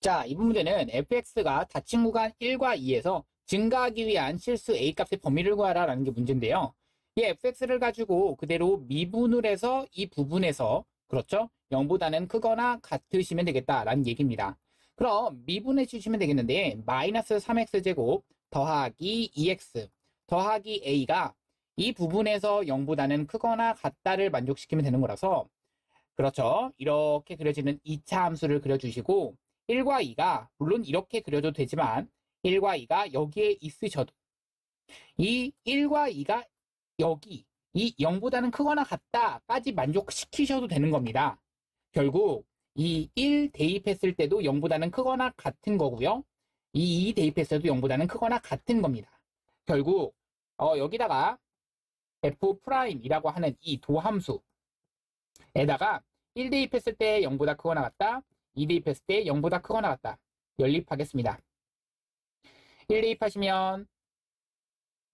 자, 이번 문제는 fx가 닫힌 구간 1과 2에서 증가하기 위한 실수 a값의 범위를 구하라 라는 게 문제인데요. 이 fx를 가지고 그대로 미분을 해서 이 부분에서 그렇죠? 0보다는 크거나 같으시면 되겠다라는 얘기입니다. 그럼 미분해 주시면 되겠는데 마이너스 3x제곱 더하기 2x 더하기 a가 이 부분에서 0보다는 크거나 같다를 만족시키면 되는 거라서 그렇죠. 이렇게 그려지는 2차 함수를 그려주시고 1과 2가 물론 이렇게 그려도 되지만 1과 2가 여기에 있으셔도 이 1과 2가 여기 이 0보다는 크거나 같다까지 만족시키셔도 되는 겁니다. 결국 이 1 대입했을 때도 0보다는 크거나 같은 거고요. 이 2 대입했을 때도 0보다는 크거나 같은 겁니다. 결국 여기다가 f'이라고 하는 이 도함수에다가 1 대입했을 때 0보다 크거나 같다. 2 대입했을 때 0보다 크거나 같다. 연립하겠습니다. 1 대입하시면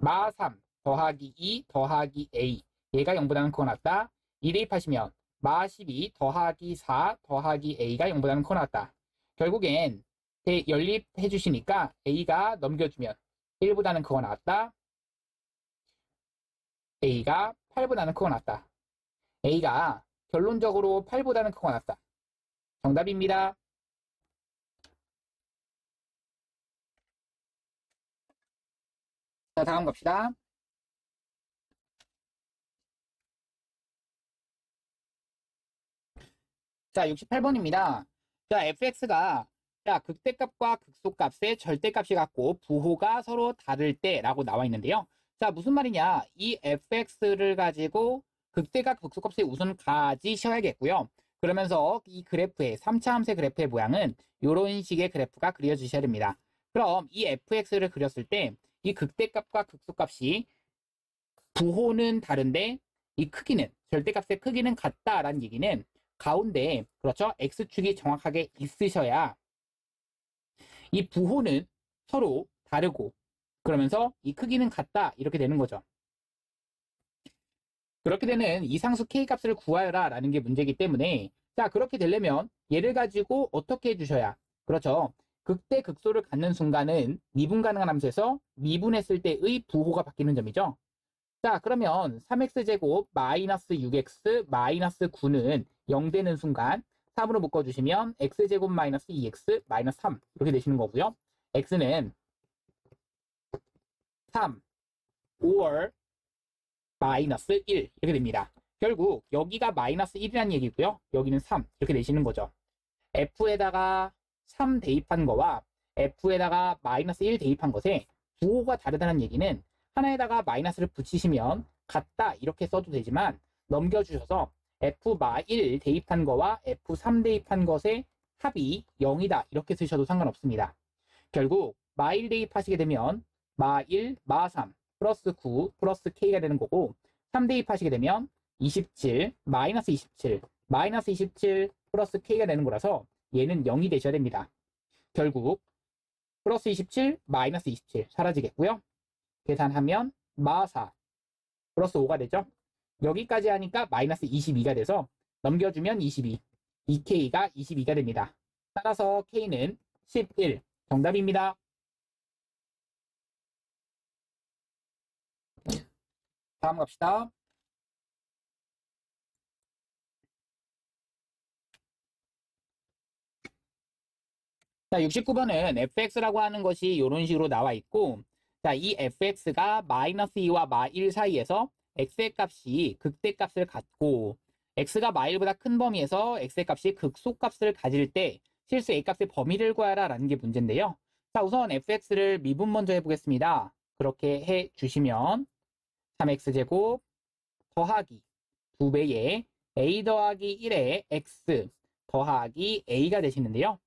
마3 더하기 2 더하기 a 얘가 0보다는 크거나 같다. 2 대입하시면 마12 더하기 4 더하기 a가 0보다는 크거나 같다. 결국엔 연립해 주시니까 a가 넘겨주면 1보다는 크거나 같다. a가 8보다는 크거나 같다. a가 결론적으로 8보다는 크거나 같다. 정답입니다. 자, 다음 갑시다. 자, 68번입니다. 자, fx가 극대값과 극소값의 절대값이 같고 부호가 서로 다를 때라고 나와 있는데요. 자, 무슨 말이냐? 이 fx를 가지고 극대값, 극소값을 우선 가지셔야겠고요. 그러면서 이 그래프의 3차 함수의 그래프의 모양은 이런 식의 그래프가 그려지셔야 됩니다. 그럼 이 fx를 그렸을 때 이 극대값과 극소값이 부호는 다른데 이 크기는 절대값의 크기는 같다라는 얘기는 가운데 그렇죠? x축이 정확하게 있으셔야 이 부호는 서로 다르고 그러면서 이 크기는 같다 이렇게 되는 거죠. 그렇게 되는 이상수 k값을 구하여라 라는 게 문제이기 때문에 자 그렇게 되려면 얘를 가지고 어떻게 해주셔야 그렇죠. 극대 극소를 갖는 순간은 미분 가능한 함수에서 미분했을 때의 부호가 바뀌는 점이죠. 자 그러면 3x제곱 마이너스 6x 마이너스 9는 0 되는 순간 3으로 묶어주시면 x제곱 마이너스 2x 마이너스 3 이렇게 되시는 거고요. x는 3 or 마이너스 1 이렇게 됩니다. 결국 여기가 마이너스 1이라는 얘기고요. 여기는 3 이렇게 되시는 거죠. f에다가 3 대입한 거와 f에다가 마이너스 1 대입한 것에 부호가 다르다는 얘기는 하나에다가 마이너스를 붙이시면 같다 이렇게 써도 되지만 넘겨주셔서 f-1 대입한 거와 f3 대입한 것의 합이 0이다 이렇게 쓰셔도 상관없습니다. 결국 마1 대입하시게 되면 마1, 마3 플러스 9 플러스 k가 되는 거고 3 대입하시게 되면 27 마이너스 27 마이너스 27 플러스 k가 되는 거라서 얘는 0이 되셔야 됩니다. 결국 플러스 27 마이너스 27 사라지겠고요. 계산하면 마4 플러스 5가 되죠. 여기까지 하니까 마이너스 22가 돼서 넘겨주면 22 2k가 22가 됩니다. 따라서 k는 11 정답입니다. 다음 갑시다. 자, 69번은 fx라고 하는 것이 이런 식으로 나와 있고 자, 이 fx가 마이너스 2와 마1 사이에서 x의 값이 극대값을 갖고 x가 마1보다 큰 범위에서 x의 값이 극소값을 가질 때 실수 a값의 범위를 구하라 라는 게 문제인데요. 자, 우선 fx를 미분 먼저 해보겠습니다. 그렇게 해주시면 3x제곱 더하기 2배의 a 더하기 1의 x 더하기 a가 되시는데요.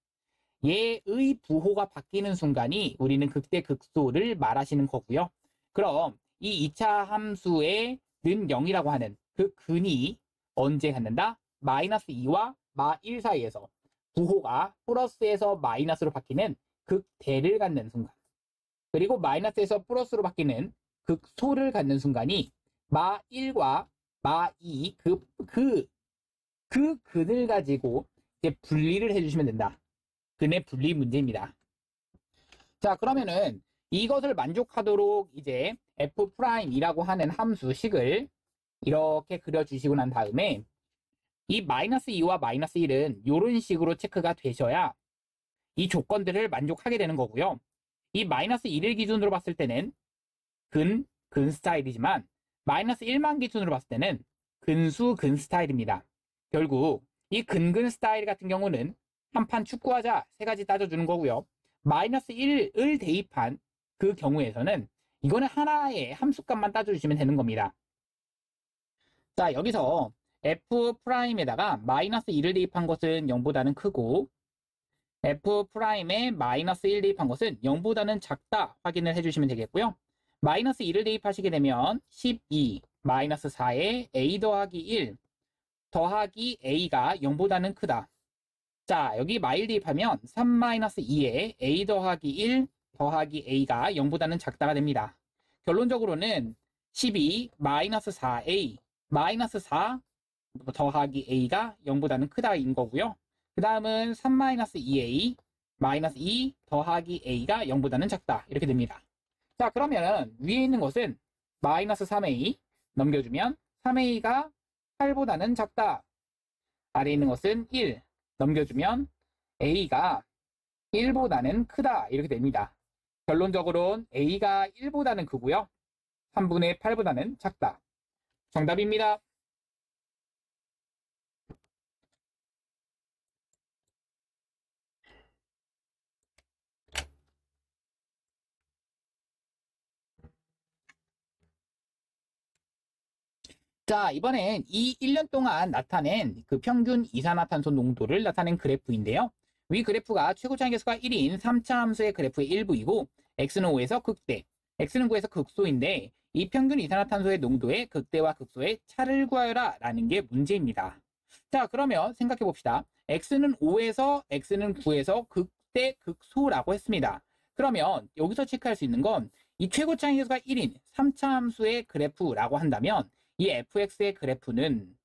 얘의 부호가 바뀌는 순간이 우리는 극대 극소를 말하시는 거고요. 그럼 이 2차 함수의 는 0이라고 하는 그 근이 언제 갖는다? 마이너스 2와 마1 사이에서 부호가 플러스에서 마이너스로 바뀌는 극대를 갖는 순간 그리고 마이너스에서 플러스로 바뀌는 극소를 갖는 순간이 마1과 마2 그 근을 가지고 이제 분리를 해주시면 된다. 근의 분리 문제입니다. 자, 그러면은 이것을 만족하도록 이제 f'이라고 하는 함수식을 이렇게 그려주시고 난 다음에 이 마이너스 2와 마이너스 1은 이런 식으로 체크가 되셔야 이 조건들을 만족하게 되는 거고요. 이 마이너스 1을 기준으로 봤을 때는 근 스타일이지만 마이너스 1만 기준으로 봤을 때는 근 스타일입니다. 결국 이 근근 스타일 같은 경우는 한 판 축구하자 세 가지 따져주는 거고요. 마이너스 1을 대입한 그 경우에서는 이거는 하나의 함수값만 따져주시면 되는 겁니다. 자, 여기서 f'에다가 마이너스 1을 대입한 것은 0보다는 크고 f'에 마이너스 1 대입한 것은 0보다는 작다 확인을 해주시면 되겠고요. 마이너스 2를 대입하시게 되면 12 마이너스 4에 a 더하기 1 더하기 a가 0보다는 크다. 자, 여기 마일 대입하면 3 마이너스 2에 a 더하기 1 더하기 a가 0보다는 작다가 됩니다. 결론적으로는 12 마이너스 4a 마이너스 4 더하기 a가 0보다는 크다인 거고요. 그 다음은 3 마이너스 2a 마이너스 2 더하기 a가 0보다는 작다. 이렇게 됩니다. 자, 그러면 위에 있는 것은 마이너스 3a 넘겨주면 3a가 8보다는 작다. 아래에 있는 것은 1 넘겨주면 a가 1보다는 크다. 이렇게 됩니다. 결론적으로는 a가 1보다는 크고요. 3분의 8보다는 작다. 정답입니다. 자, 이번엔 이 1년 동안 나타낸 그 평균 이산화탄소 농도를 나타낸 그래프인데요. 위 그래프가 최고차항 계수가 1인 3차 함수의 그래프의 일부이고 x는 5에서 극대, x는 9에서 극소인데 이 평균 이산화탄소의 농도의 극대와 극소의 차를 구하여라 라는 게 문제입니다. 자, 그러면 생각해 봅시다. x는 5에서 x는 9에서 극대, 극소라고 했습니다. 그러면 여기서 체크할 수 있는 건 이 최고차항 계수가 1인 3차 함수의 그래프라고 한다면 이 fx의 그래프는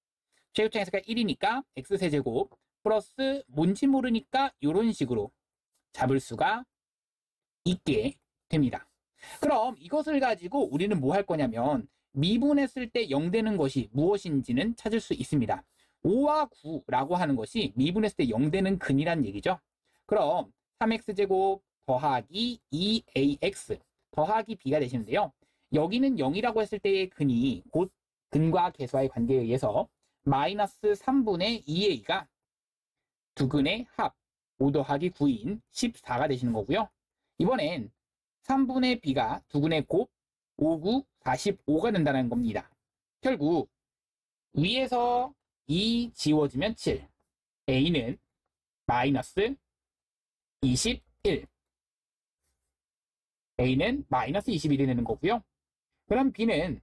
최고차항 계수가 1이니까 x세제곱 플러스 뭔지 모르니까 이런 식으로 잡을 수가 있게 됩니다. 그럼 이것을 가지고 우리는 뭐 할 거냐면 미분했을 때 0 되는 것이 무엇인지는 찾을 수 있습니다. 5와 9라고 하는 것이 미분했을 때 0 되는 근이란 얘기죠. 그럼 3x제곱 더하기 2ax 더하기 b가 되시는데요. 여기는 0이라고 했을 때의 근이 곧 근과 계수와의 관계에 의해서 마이너스 3분의 2a가 두 근의 합 5 더하기 9인 14가 되시는 거고요. 이번엔 3분의 b가 두 근의 곱 5, 9, 45가 된다는 겁니다. 결국 위에서 2 지워지면 7, a는 마이너스 21, a는 마이너스 21이 되는 거고요. 그럼 b는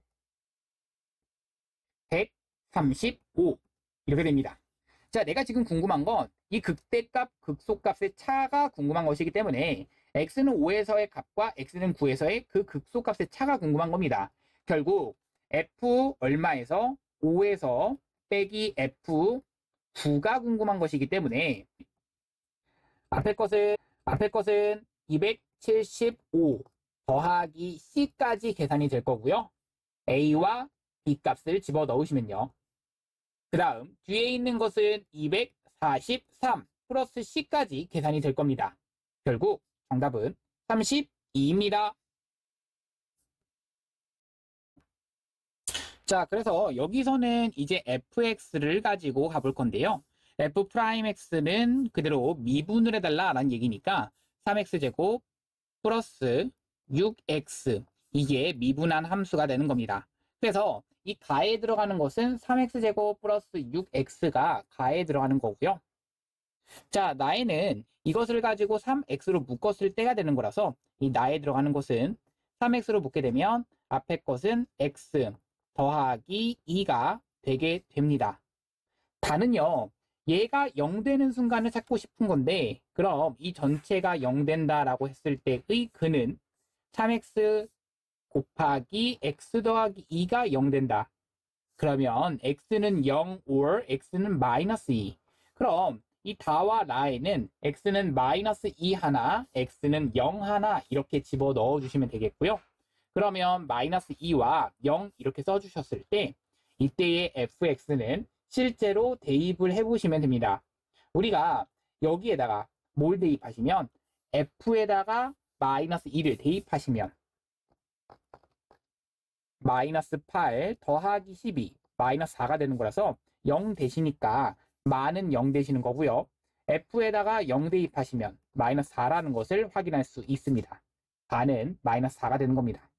135 이렇게 됩니다. 자, 내가 지금 궁금한 건 이 극대값, 극소값의 차가 궁금한 것이기 때문에 x는 5에서의 값과 x는 9에서의 그 극소값의 차가 궁금한 겁니다. 결국 f 얼마에서 5에서 빼기 f 9가 궁금한 것이기 때문에 앞에 것은 275 더하기 c까지 계산이 될 거고요. a와 b 값을 집어 넣으시면요. 그 다음 뒤에 있는 것은 243 플러스 c까지 계산이 될 겁니다. 결국 정답은 32입니다. 자, 그래서 여기서는 이제 fx를 가지고 가볼 건데요. f'x는 그대로 미분을 해달라라는 얘기니까 3x제곱 플러스 6x 이게 미분한 함수가 되는 겁니다. 그래서 이 가에 들어가는 것은 3x제곱 플러스 6x가 가에 들어가는 거고요. 자, 나에는 이것을 가지고 3x로 묶었을 때가 되는 거라서 이 나에 들어가는 것은 3x로 묶게 되면 앞에 것은 x 더하기 2가 되게 됩니다. 다는요, 얘가 0 되는 순간을 찾고 싶은 건데 그럼 이 전체가 0 된다라고 했을 때의 근은 3x 곱하기 x 더하기 2가 0 된다. 그러면 x는 0 or x는 마이너스 2. 그럼 이 다와 라에는 x는 마이너스 2 하나, x는 0 하나 이렇게 집어 넣어 주시면 되겠고요. 그러면 마이너스 2와 0 이렇게 써주셨을 때 이때의 fx는 실제로 대입을 해보시면 됩니다. 우리가 여기에다가 뭘 대입하시면 f에다가 마이너스 2를 대입하시면 마이너스 8 더하기 12 마이너스 4가 되는 거라서 0 되시니까 마는 0 되시는 거고요. f에다가 0 대입하시면 마이너스 4라는 것을 확인할 수 있습니다. 4는 마이너스 4가 되는 겁니다.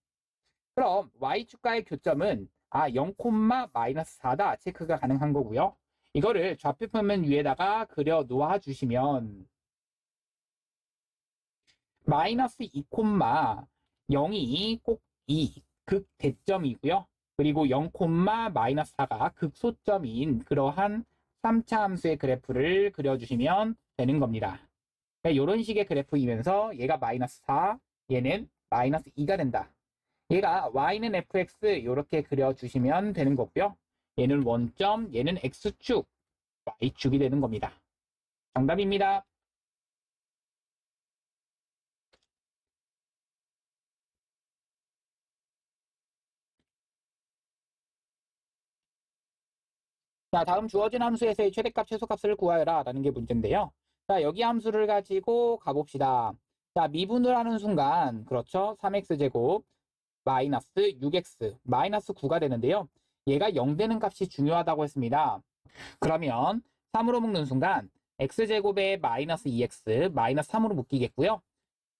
그럼 y축과의 교점은 0, 마이너스 4다 체크가 가능한 거고요. 이거를 좌표표면 위에다가 그려 놓아 주시면 마이너스 2, 0이 꼭 이 극대점이고요. 그리고 0, 마이너스 4가 극소점인 그러한 3차 함수의 그래프를 그려주시면 되는 겁니다. 이런 식의 그래프이면서 얘가 마이너스 4, 얘는 마이너스 2가 된다. 얘가 y는 fx 이렇게 그려주시면 되는 거고요. 얘는 원점, 얘는 x축, y축이 되는 겁니다. 정답입니다. 자, 다음 주어진 함수에서의 최대값, 최소값을 구하여라 라는 게 문제인데요. 자, 여기 함수를 가지고 가봅시다. 자, 미분을 하는 순간, 그렇죠? 3x제곱 마이너스 6x 마이너스 9가 되는데요. 얘가 0 되는 값이 중요하다고 했습니다. 그러면 3으로 묶는 순간 x제곱에 마이너스 2x 마이너스 3으로 묶이겠고요.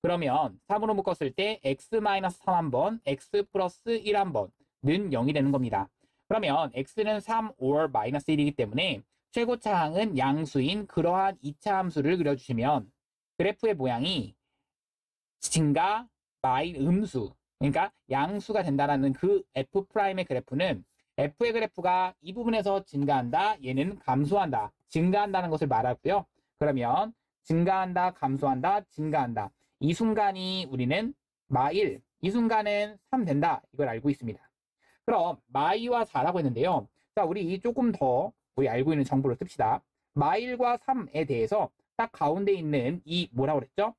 그러면 3으로 묶었을 때 x 마이너스 3 한 번, x 플러스 1 한 번은 0이 되는 겁니다. 그러면 x는 3, 5, 마이너스 1이기 때문에 최고차항은 양수인 그러한 2차 함수를 그려주시면 그래프의 모양이 증가, 음수, 그러니까 양수가 된다라는 그 f'의 그래프는 f의 그래프가 이 부분에서 증가한다, 얘는 감소한다, 증가한다는 것을 말하고요. 그러면 증가한다, 감소한다, 증가한다. 이 순간이 우리는 마1, 이 순간은 3 된다. 이걸 알고 있습니다. 그럼 마2와 4라고 했는데요. 자, 우리 조금 더 우리 알고 있는 정보를 씁시다. 마1과 3에 대해서 딱 가운데 있는 이 뭐라고 그랬죠?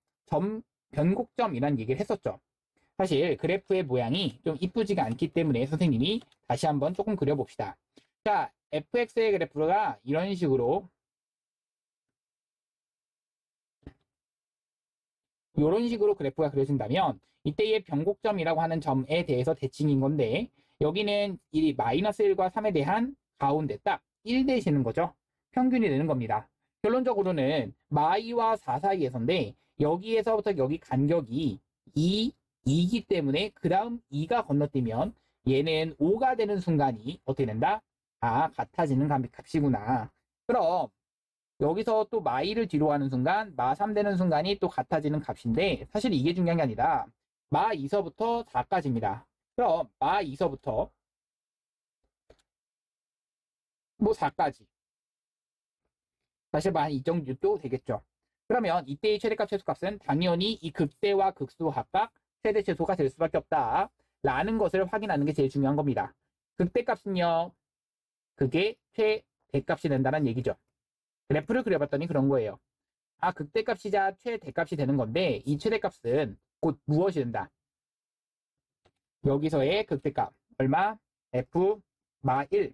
변곡점이라는 얘기를 했었죠. 사실 그래프의 모양이 좀 이쁘지가 않기 때문에 선생님이 다시 한번 조금 그려봅시다. 자, fx의 그래프가 이런 식으로 그래프가 그려진다면 이때의 변곡점이라고 하는 점에 대해서 대칭인 건데 여기는 이 마이너스 1과 3에 대한 가운데 딱 1 되시는 거죠. 평균이 되는 겁니다. 결론적으로는 마2와 4 사이에서인데 여기에서부터 여기 간격이 2이기 때문에 그 다음 2가 건너뛰면 얘는 5가 되는 순간이 어떻게 된다? 같아지는 값이구나. 그럼 여기서 또 마2를 뒤로 가는 순간 마3 되는 순간이 또 같아지는 값인데 사실 이게 중요한 게 아니라 마2서부터 4까지입니다. 그럼 마2서부터 뭐 4까지 사실 이 정도도 되겠죠. 그러면 이때의 최대값, 최소값은 당연히 이 극대와 극소 각각 최대, 최소가 될 수밖에 없다 라는 것을 확인하는 게 제일 중요한 겁니다. 극대값은요, 그게 최대값이 된다는 얘기죠. 그래프를 그려봤더니 그런 거예요. 극대값이자 최대값이 되는 건데 이 최대값은 곧 무엇이 된다? 여기서의 극대값 얼마? f 마1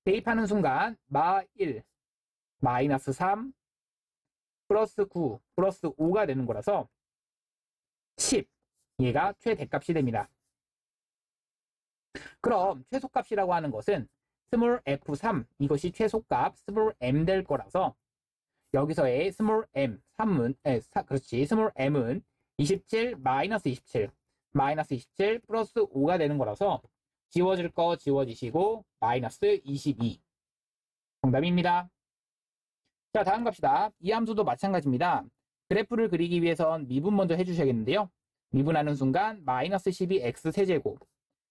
대입하는 순간 마1 마이너스 3 플러스 9 플러스 5가 되는 거라서 10 얘가 최대값이 됩니다. 그럼 최소값이라고 하는 것은 스몰 f3 이것이 최소값 스몰 m 될 거라서 여기서의 스몰 m 3은 그렇지 스몰 m은 27 마이너스 27 플러스 5가 되는 거라서 지워질 거 지워지시고 마이너스 22 정답입니다. 자, 다음 갑시다. 이 함수도 마찬가지입니다. 그래프를 그리기 위해선 미분 먼저 해주셔야겠는데요. 미분하는 순간 마이너스 12x 세제곱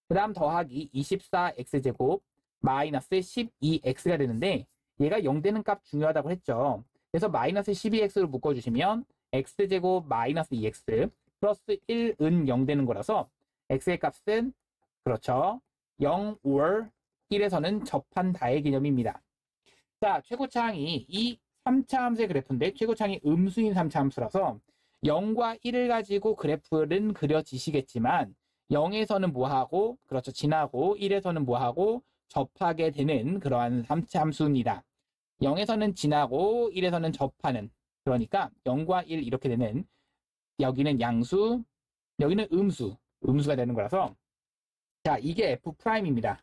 그 다음 더하기 24x제곱 마이너스 12x가 되는데 얘가 0 되는 값 중요하다고 했죠. 그래서 마이너스 12x를 묶어주시면 x제곱 마이너스 2x 플러스 1은 0 되는 거라서 x의 값은 그렇죠. 0, 5, 1에서는 접한다의 개념입니다. 자, 최고차항이 이 3차 함수의 그래프인데 최고창이 음수인 3차 함수라서 0과 1을 가지고 그래프는 그려지시겠지만 0에서는 뭐하고 그렇죠 지나고 1에서는 뭐하고 접하게 되는 그러한 3차 함수입니다. 0에서는 지나고 1에서는 접하는 그러니까 0과 1 이렇게 되는 여기는 양수 여기는 음수가 되는 거라서 자 이게 F'입니다.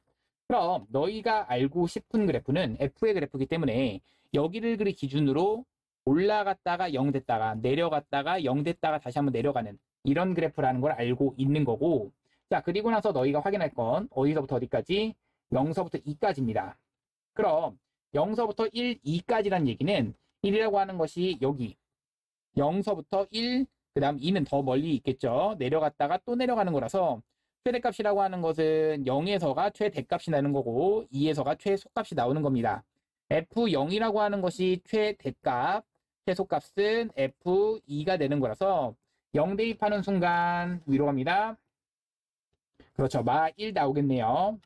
그럼 너희가 알고 싶은 그래프는 F의 그래프이기 때문에 여기를 그리 기준으로 올라갔다가 0 됐다가 내려갔다가 0 됐다가 다시 한번 내려가는 이런 그래프라는 걸 알고 있는 거고 자 그리고 나서 너희가 확인할 건 어디서부터 어디까지 0서부터 2까지입니다. 그럼 0서부터 1, 2까지란 얘기는 1이라고 하는 것이 여기 0서부터 1, 그 다음 2는 더 멀리 있겠죠. 내려갔다가 또 내려가는 거라서 최대값이라고 하는 것은 0에서가 최대값이 나는 거고 2에서가 최소값이 나오는 겁니다. F0이라고 하는 것이 최대값, 최소값은 F2가 되는 거라서 0 대입하는 순간 위로 갑니다. 그렇죠. 마1 나오겠네요.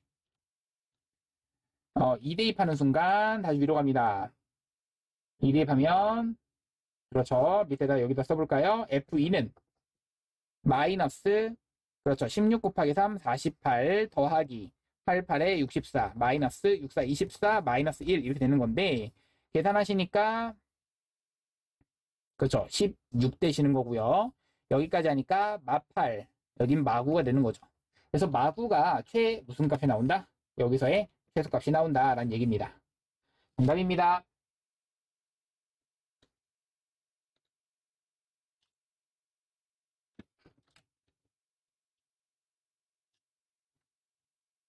2 대입하는 순간 다시 위로 갑니다. 2 대입하면 그렇죠. 밑에다 여기다 써볼까요? F2는 마이너스 그렇죠. 16 곱하기 3 48 더하기 88에 64 마이너스 64 24 마이너스 1 이렇게 되는 건데 계산하시니까 그렇죠. 16 되시는 거고요. 여기까지 하니까 마8 여긴 마9가 되는 거죠. 그래서 마9가 무슨 값이 나온다? 여기서의 최소값이 나온다라는 얘기입니다. 정답입니다.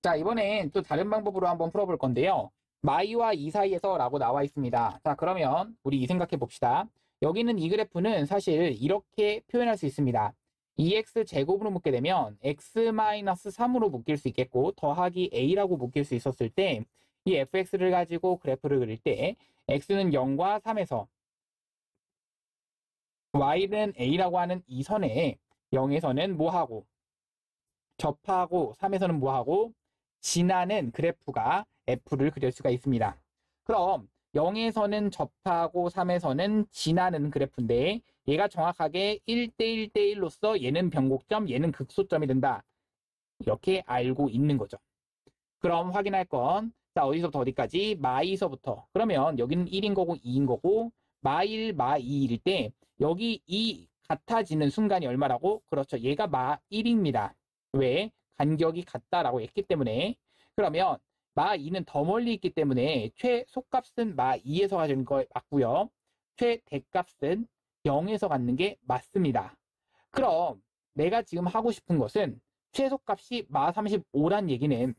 자, 이번엔 또 다른 방법으로 한번 풀어볼 건데요. 마이와 이 사이에서 라고 나와 있습니다. 자, 그러면 우리 생각해 봅시다. 여기는 이 그래프는 사실 이렇게 표현할 수 있습니다. 2x 제곱으로 묶게 되면 x-3으로 묶일 수 있겠고 더하기 a라고 묶일 수 있었을 때 이 fx를 가지고 그래프를 그릴 때 x는 0과 3에서 y는 a라고 하는 이 선에 0에서는 뭐하고 접하고 3에서는 뭐하고 지나는 그래프가 F를 그릴 수가 있습니다. 그럼 0에서는 접하고 3에서는 지나는 그래프인데 얘가 정확하게 1대1대1로서 얘는 변곡점, 얘는 극소점이 된다. 이렇게 알고 있는 거죠. 그럼 확인할 건 자 어디서부터 어디까지? 마2서부터 그러면 여기는 1인 거고 2인 거고 마1, 마2일 때 여기 이 같아지는 순간이 얼마라고? 그렇죠. 얘가 마1입니다. 왜? 간격이 같다라고 했기 때문에 그러면 마2는 더 멀리 있기 때문에 최소값은 마2에서 가지는 거 맞고요. 최대값은 0에서 갖는 게 맞습니다. 그럼 내가 지금 하고 싶은 것은 최소값이 마35란 얘기는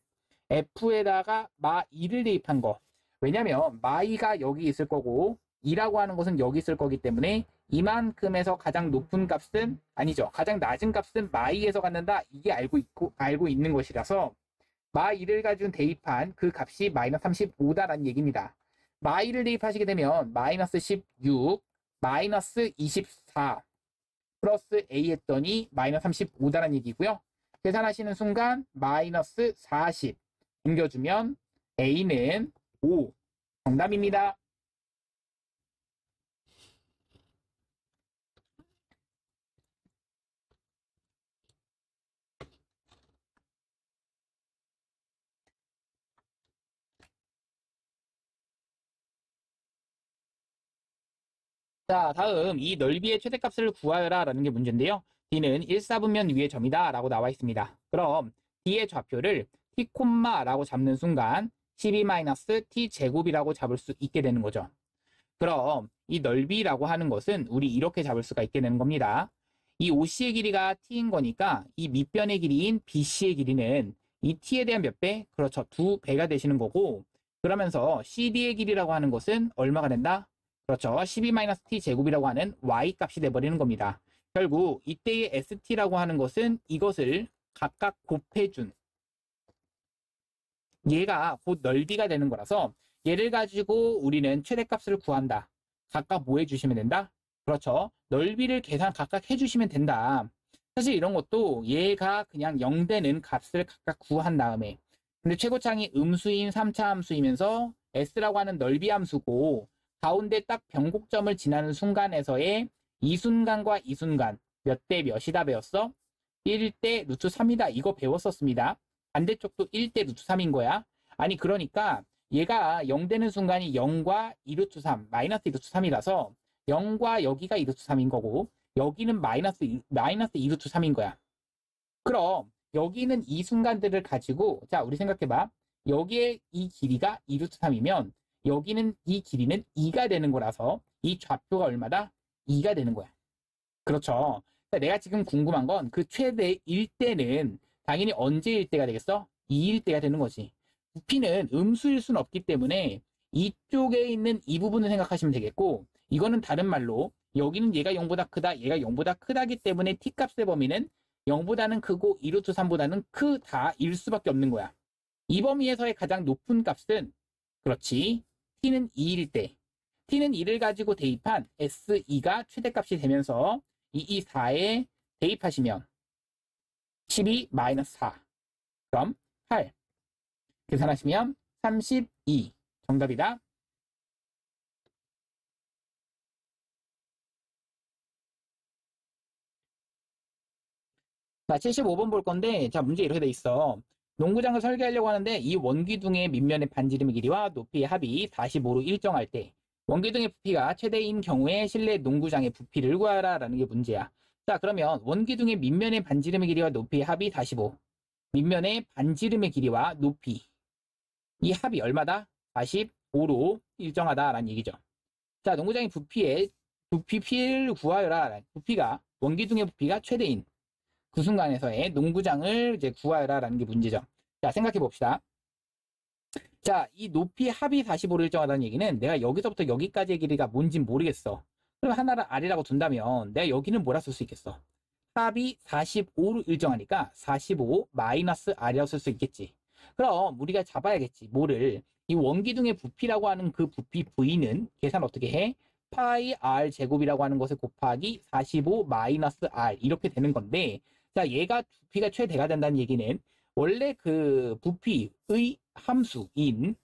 F에다가 마2를 대입한 거 왜냐면 마2가 여기 있을 거고 2라고 하는 것은 여기 있을 거기 때문에 이만큼에서 가장 높은 값은 아니죠. 가장 낮은 값은 마2에서 갖는다. 이게 알고 있는 것이라서 마2를 가지고 대입한 그 값이 마이너스 35다라는 얘기입니다. 마2를 대입하시게 되면 마이너스 16, 마이너스 24 플러스 a 했더니 마이너스 35다라는 얘기고요. 계산하시는 순간 마이너스 40 옮겨주면 a는 5 정답입니다. 자, 다음 이 넓이의 최대값을 구하여라 라는 게 문제인데요. D는 1사분면 위의 점이다 라고 나와 있습니다. 그럼 D의 좌표를 T, 라고 잡는 순간 12-T 제곱이라고 잡을 수 있게 되는 거죠. 그럼 이 넓이라고 하는 것은 우리 이렇게 잡을 수가 있게 되는 겁니다. 이 OC의 길이가 T인 거니까 이 밑변의 길이인 BC의 길이는 이 T에 대한 몇 배? 그렇죠. 2배가 되시는 거고 그러면서 CD의 길이라고 하는 것은 얼마가 된다? 그렇죠. 12-t 제곱이라고 하는 y 값이 돼버리는 겁니다. 결국 이때의 st라고 하는 것은 이것을 각각 곱해준 얘가 곧 넓이가 되는 거라서 얘를 가지고 우리는 최대값을 구한다. 각각 뭐 해주시면 된다? 그렇죠. 넓이를 계산 각각 해주시면 된다. 사실 이런 것도 얘가 그냥 0 되는 값을 각각 구한 다음에 근데 최고창이 음수인 3차 함수이면서 s라고 하는 넓이 함수고 가운데 딱 변곡점을 지나는 순간에서의 이 순간과 이 순간 몇 대 몇이다 배웠어? 1대 루트 3이다. 이거 배웠었습니다. 반대쪽도 1대 루트 3인 거야. 아니 그러니까 얘가 0 되는 순간이 0과 2 루트 3, 마이너스 2 루트 3이라서 0과 여기가 2 루트 3인 거고 여기는 마이너스 2 루트 3인 거야. 그럼 여기는 이 순간들을 가지고 자 우리 생각해봐. 여기에 이 길이가 2 루트 3이면 여기는 이 길이는 2가 되는 거라서 이 좌표가 얼마다? 2가 되는 거야. 그렇죠. 내가 지금 궁금한 건 그 최대 1대는 당연히 언제 1대가 되겠어? 2일 때가 되는 거지. 부피는 음수일 수는 없기 때문에 이쪽에 있는 이 부분을 생각하시면 되겠고 이거는 다른 말로 여기는 얘가 0보다 크다, 얘가 0보다 크다기 때문에 t값의 범위는 0보다는 크고 2루트 3보다는 크다일 수밖에 없는 거야. 이 범위에서의 가장 높은 값은 그렇지. t는 2일 때 t는 2를 가지고 대입한 S2가 최대값이 되면서 224에 대입하시면 12-4 그럼 8 계산하시면 32 정답이다. 자, 75번 볼 건데 자 문제 이렇게 돼 있어. 농구장을 설계하려고 하는데 이 원기둥의 밑면의 반지름의 길이와 높이의 합이 45로 일정할 때 원기둥의 부피가 최대인 경우에 실내 농구장의 부피를 구하라 라는 게 문제야. 자 그러면 원기둥의 밑면의 반지름의 길이와 높이의 합이 45 밑면의 반지름의 길이와 높이 이 합이 얼마다? 45로 일정하다라는 얘기죠. 자 농구장의 부피를 구하여라. 부피가 원기둥의 부피가 최대인 그 순간에서의 농구장을 이제 구하여라라는 게 문제죠. 자, 생각해 봅시다. 자, 이 높이 합이 45를 일정하다는 얘기는 내가 여기서부터 여기까지의 길이가 뭔진 모르겠어. 그럼 하나를 R이라고 둔다면 내가 여기는 뭐라 쓸 수 있겠어? 합이 45로 일정하니까 45 마이너스 R이라고 쓸 수 있겠지. 그럼 우리가 잡아야겠지. 뭐를? 이 원기둥의 부피라고 하는 그 부피 V는 계산 어떻게 해? 파이 R 제곱이라고 하는 것을 곱하기 45 마이너스 R 이렇게 되는 건데 자, 얘가 부피가 최대가 된다는 얘기는 원래 그 부피의 함수인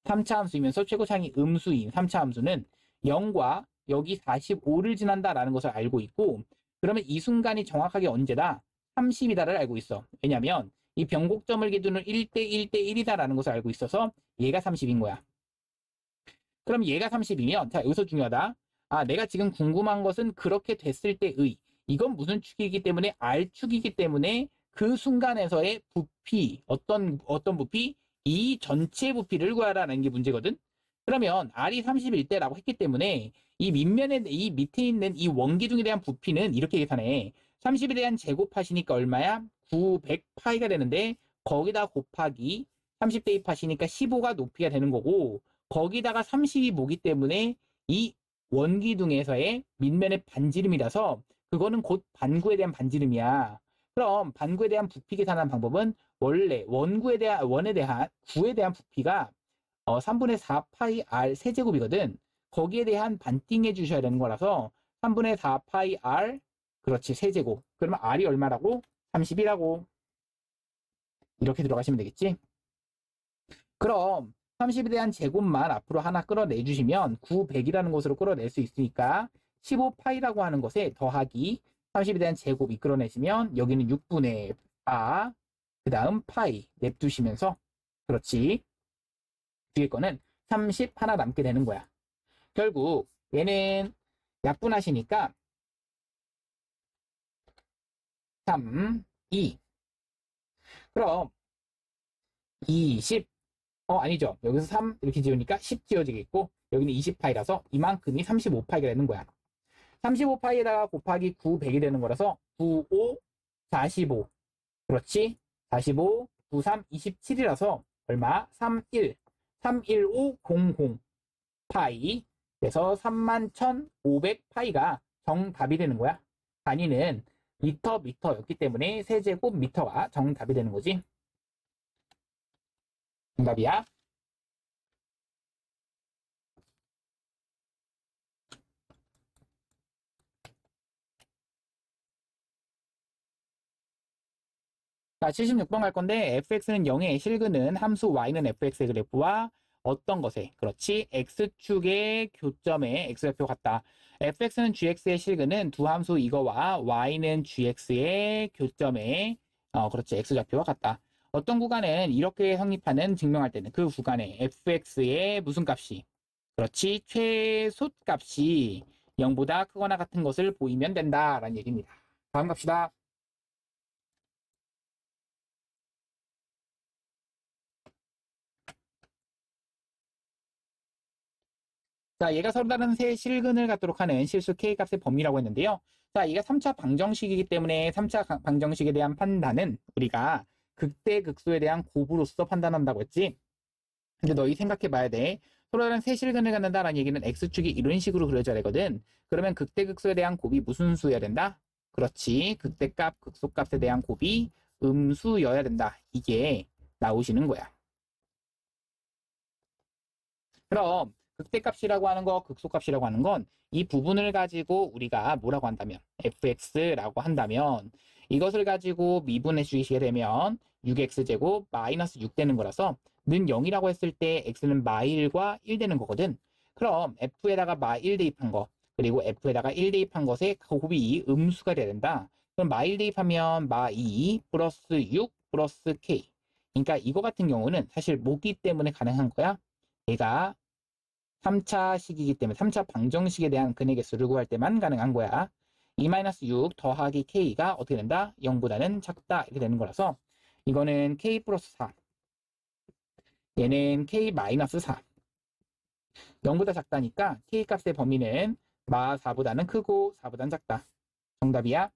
3차 함수이면서 최고차항이 음수인 3차 함수는 0과 여기 45를 지난다라는 것을 알고 있고 그러면 이 순간이 정확하게 언제다? 30이다를 알고 있어. 왜냐하면 이 변곡점을 기준으로 1대 1대 1이다라는 것을 알고 있어서 얘가 30인 거야. 그럼 얘가 30이면 자 여기서 중요하다. 아 내가 지금 궁금한 것은 그렇게 됐을 때의 이건 무슨 축이기 때문에 R축이기 때문에 그 순간에서의 부피 어떤 부피? 이 전체 부피를 구하라는 게 문제거든. 그러면 R이 30일 때라고 했기 때문에 이 밑면에 이 밑에 있는 이 원기둥에 대한 부피는 이렇게 계산해. 30에 대한 제곱하시니까 얼마야? 900파이가 되는데 거기다 곱하기 30 대입하시니까 15가 높이가 되는 거고 거기다가 30이 뭐기 때문에 이 원기둥에서의 밑면의 반지름이라서 그거는 곧 반구에 대한 반지름이야. 그럼 반구에 대한 부피 계산하는 방법은 원래 원에 대한 구에 대한 부피가 3분의 4 파이 r 세제곱이거든. 거기에 대한 반띵해 주셔야 되는 거라서 3분의 4 파이 r 그렇지 세제곱. 그러면 r이 얼마라고? 30이라고. 이렇게 들어가시면 되겠지? 그럼 30에 대한 제곱만 앞으로 하나 끌어내 주시면 900이라는 것으로 끌어낼 수 있으니까 15파이라고 하는 것에 더하기 30에 대한 제곱 이끌어내시면 여기는 6분의 4, 그 다음 파이 냅두시면서 그렇지. 뒤에 거는 30 하나 남게 되는 거야. 결국 얘는 약분하시니까 3, 2. 그럼 20 아니죠. 여기서 3 이렇게 지우니까 10 지워지겠고 여기는 20파이라서 이만큼이 35파이가 되는 거야. 35파이에다가 곱하기 9, 100이 되는 거라서 9, 5, 45. 그렇지? 45, 9, 3, 27이라서 얼마? 31, 31500 파이. 그래서 31,500파이가 정답이 되는 거야. 단위는 미터였기 때문에 세제곱 미터가 정답이 되는 거지. 정답이야. 자, 76번 갈 건데 fx는 0에 실근은 함수 y는 fx의 그래프와 어떤 것에? 그렇지. x축의 교점에 x좌표 같다. fx는 gx의 실근은 두 함수 이거와 y는 gx의 교점에 그렇지. x좌표와 같다. 어떤 구간은 이렇게 성립하는 증명할 때는 그 구간에 fx의 무슨 값이 그렇지. 최소값이 0보다 크거나 같은 것을 보이면 된다라는 얘기입니다. 다음 갑시다. 자, 얘가 서로 다른 세 실근을 갖도록 하는 실수 K값의 범위라고 했는데요. 자, 얘가 3차 방정식이기 때문에 3차 방정식에 대한 판단은 우리가 극대 극소에 대한 곱으로서 판단한다고 했지. 근데 너희 생각해 봐야 돼. 서로 다른 세 실근을 갖는다라는 얘기는 X축이 이런 식으로 그려져야 되거든. 그러면 극대 극소에 대한 곱이 무슨 수여야 된다? 그렇지. 극대값, 극소값에 대한 곱이 음수여야 된다. 이게 나오시는 거야. 그럼 극대값이라고 하는 거, 극소값이라고 하는 건 이 부분을 가지고 우리가 뭐라고 한다면 fx라고 한다면 이것을 가지고 미분해 주시게 되면 6x제곱 마이너스 6 되는 거라서 는 0이라고 했을 때 x는 마1과 1 되는 거거든. 그럼 f에다가 마1 대입한 거 그리고 f에다가 1 대입한 것의 곱이 음수가 돼야 된다. 그럼 마1 대입하면 마2 플러스 6 플러스 k. 그러니까 이거 같은 경우는 사실 모기 때문에 가능한 거야. 얘가 3차 식이기 때문에 3차 방정식에 대한 근의 개수를 구할 때만 가능한 거야. 2-6 더하기 k가 어떻게 된다? 0보다는 작다 이렇게 되는 거라서 이거는 k 플러스 4 얘는 k 마이너스 4 0보다 작다니까 k 값의 범위는 마 4보다는 크고 4보다는 작다. 정답이야.